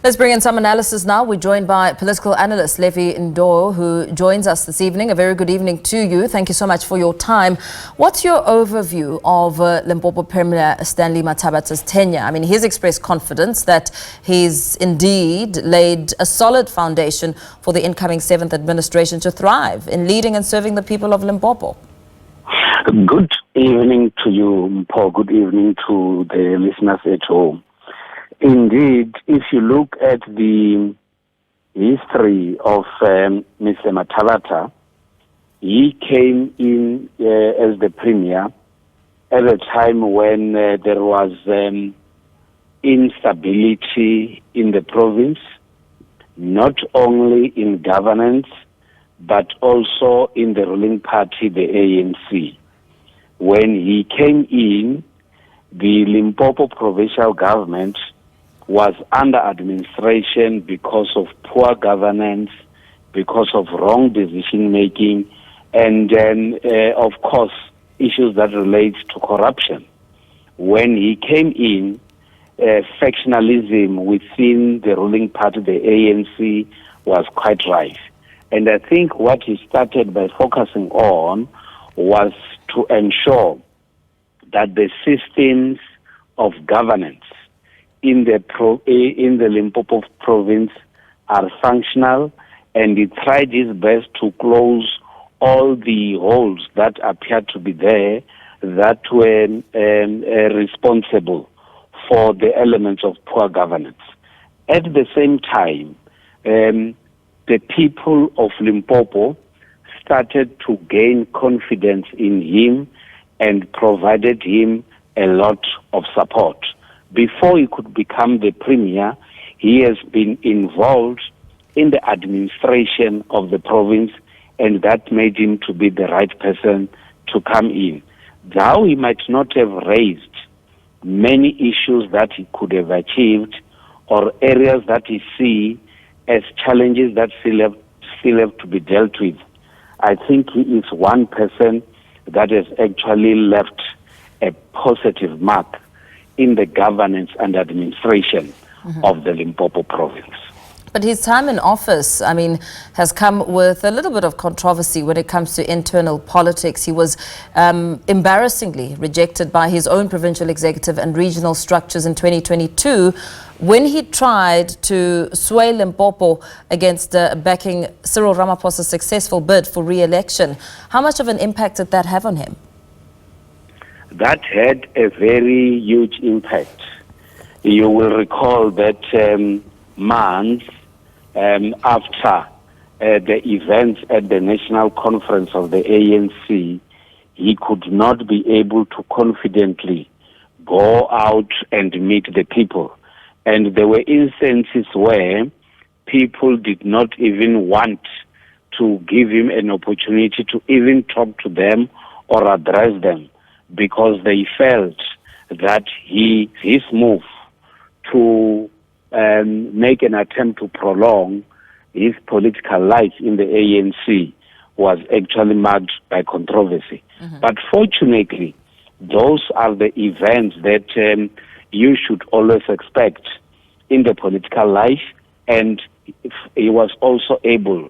Let's bring in some analysis now. We're joined by political analyst Levy Ndou, who joins us this evening. A very good evening to you. Thank you so much for your time. What's your overview of Limpopo Premier Stan Mathabatha's tenure? I mean, he's expressed confidence that he's indeed laid a solid foundation for the incoming 7th administration to thrive in leading and serving the people of Limpopo. Good evening to you, Paul. Good evening to the listeners at home. Indeed, if you look at the history of Mr. Mathabatha, he came in as the premier at a time when there was instability in the province, not only in governance, but also in the ruling party, the ANC. When he came in, the Limpopo provincial government was under administration because of poor governance, because of wrong decision making, and then, of course, issues that relate to corruption. When he came in, factionalism within the ruling party, the ANC, was quite rife. And I think what he started by focusing on was to ensure that the systems of governance in the Limpopo province are functional, and he tried his best to close all the holes that appeared to be there that were responsible for the elements of poor governance. At the same time, the people of Limpopo started to gain confidence in him and provided him a lot of support. Before he could become the premier, he has been involved in the administration of the province, and that made him to be the right person to come in. Though he might not have raised many issues that he could have achieved or areas that he see as challenges that still have to be dealt with, I think he is one person that has actually left a positive mark in the governance and administration of the Limpopo province. But his time in office, I mean, has come with a little bit of controversy when it comes to internal politics. He was embarrassingly rejected by his own provincial executive and regional structures in 2022 when he tried to sway Limpopo against backing Cyril Ramaphosa's successful bid for re-election. How much of an impact did that have on him? That had a very huge impact. You will recall that months after the events at the national conference of the ANC, he could not be able to confidently go out and meet the people. And there were instances where people did not even want to give him an opportunity to even talk to them or address them, because they felt that his move to make an attempt to prolong his political life in the ANC was actually marked by controversy. But fortunately, those are the events that you should always expect in the political life, and he was also able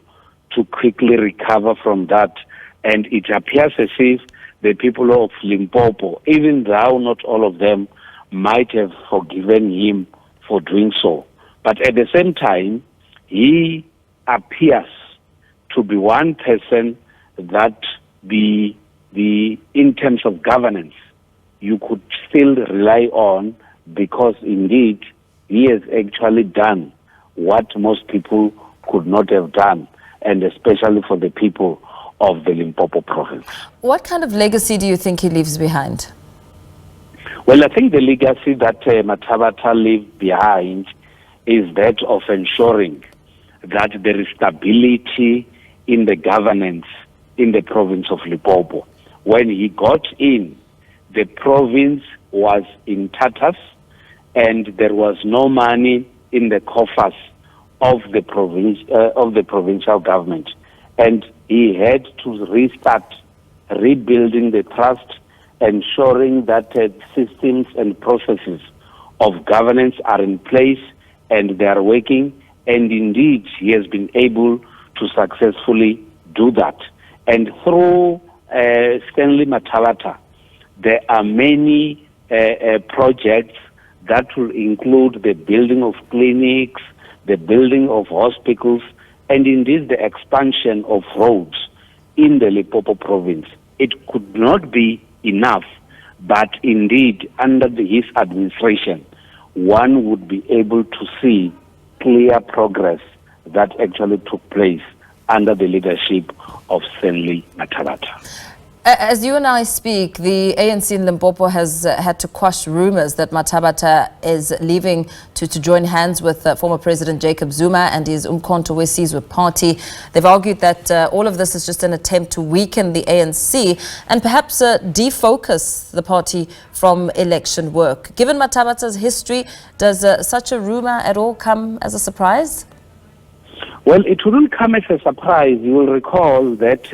to quickly recover from that. And it appears as if the people of Limpopo, even though not all of them, might have forgiven him for doing so. But at the same time, he appears to be one person that in terms of governance, you could still rely on, because indeed he has actually done what most people could not have done, and especially for the people of the Limpopo province. What kind of legacy do you think he leaves behind? Well, I think the legacy that Mathabatha left behind is that of ensuring that there is stability in the governance in the province of Limpopo. When he got in, the province was in tatters, and there was no money in the coffers of the provincial government, and he had to restart rebuilding the trust, ensuring that systems and processes of governance are in place, and they are working, and indeed he has been able to successfully do that. And through Stanley Mathabatha, there are many projects that will include the building of clinics, the building of hospitals, and indeed the expansion of roads in the Limpopo province. It could not be enough, but indeed under his administration, one would be able to see clear progress that actually took place under the leadership of Stanley Mathabatha. As you and I speak, the ANC in Limpopo has had to quash rumors that Mathabatha is leaving to join hands with former President Jacob Zuma and his Umkhonto weSizwe party. They've argued that all of this is just an attempt to weaken the ANC and perhaps defocus the party from election work. Given Mathabatha's history, does such a rumor at all come as a surprise? Well, it wouldn't come as a surprise. You will recall that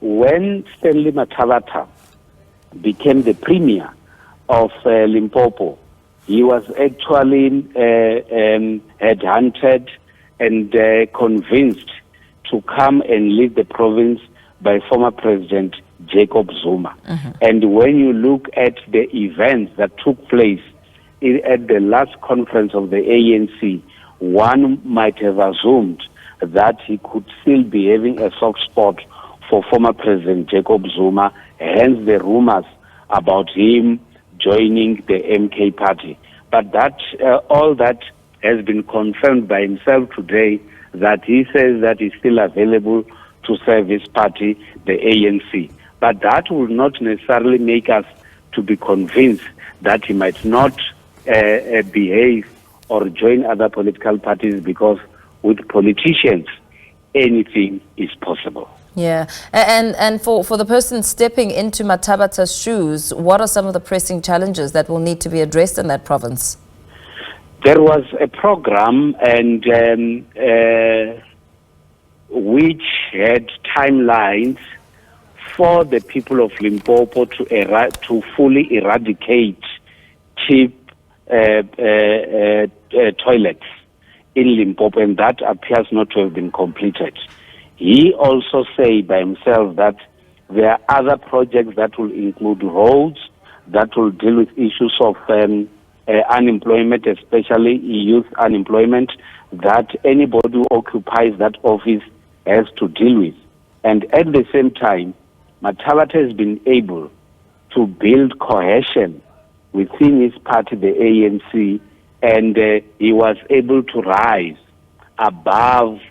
when Stanley Mathabatha became the premier of Limpopo, he was actually headhunted and convinced to come and lead the province by former President Jacob Zuma. And when you look at the events that took place at the last conference of the ANC, one might have assumed that he could still be having a soft spot for former President Jacob Zuma, hence the rumors about him joining the MK party. But that all that has been confirmed by himself today, that he says that he's still available to serve his party, the ANC. But that will not necessarily make us to be convinced that he might not behave or join other political parties, because with politicians, anything is possible. Yeah, and for the person stepping into Mathabatha's shoes, what are some of the pressing challenges that will need to be addressed in that province? There was a program and which had timelines for the people of Limpopo to fully eradicate cheap toilets in Limpopo, and that appears not to have been completed. He also said by himself that there are other projects that will include roads, that will deal with issues of unemployment, especially youth unemployment, that anybody who occupies that office has to deal with. And at the same time, Mathabatha has been able to build cohesion within his party, the ANC, and he was able to rise above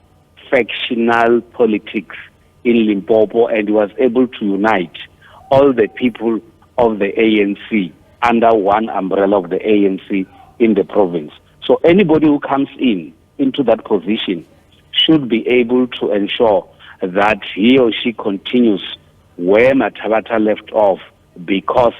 factional politics in Limpopo, and was able to unite all the people of the ANC under one umbrella of the ANC in the province. So anybody who comes into that position should be able to ensure that he or she continues where Mathabatha left off, because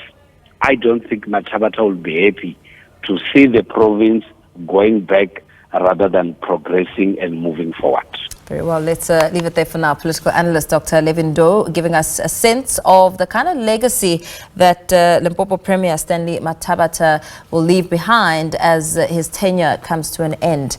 I don't think Mathabatha will be happy to see the province going back rather than progressing and moving forward. Very well, let's leave it there for now. Political analyst Dr. Levy Ndou giving us a sense of the kind of legacy that Limpopo Premier Stanley Mathabatha will leave behind as his tenure comes to an end.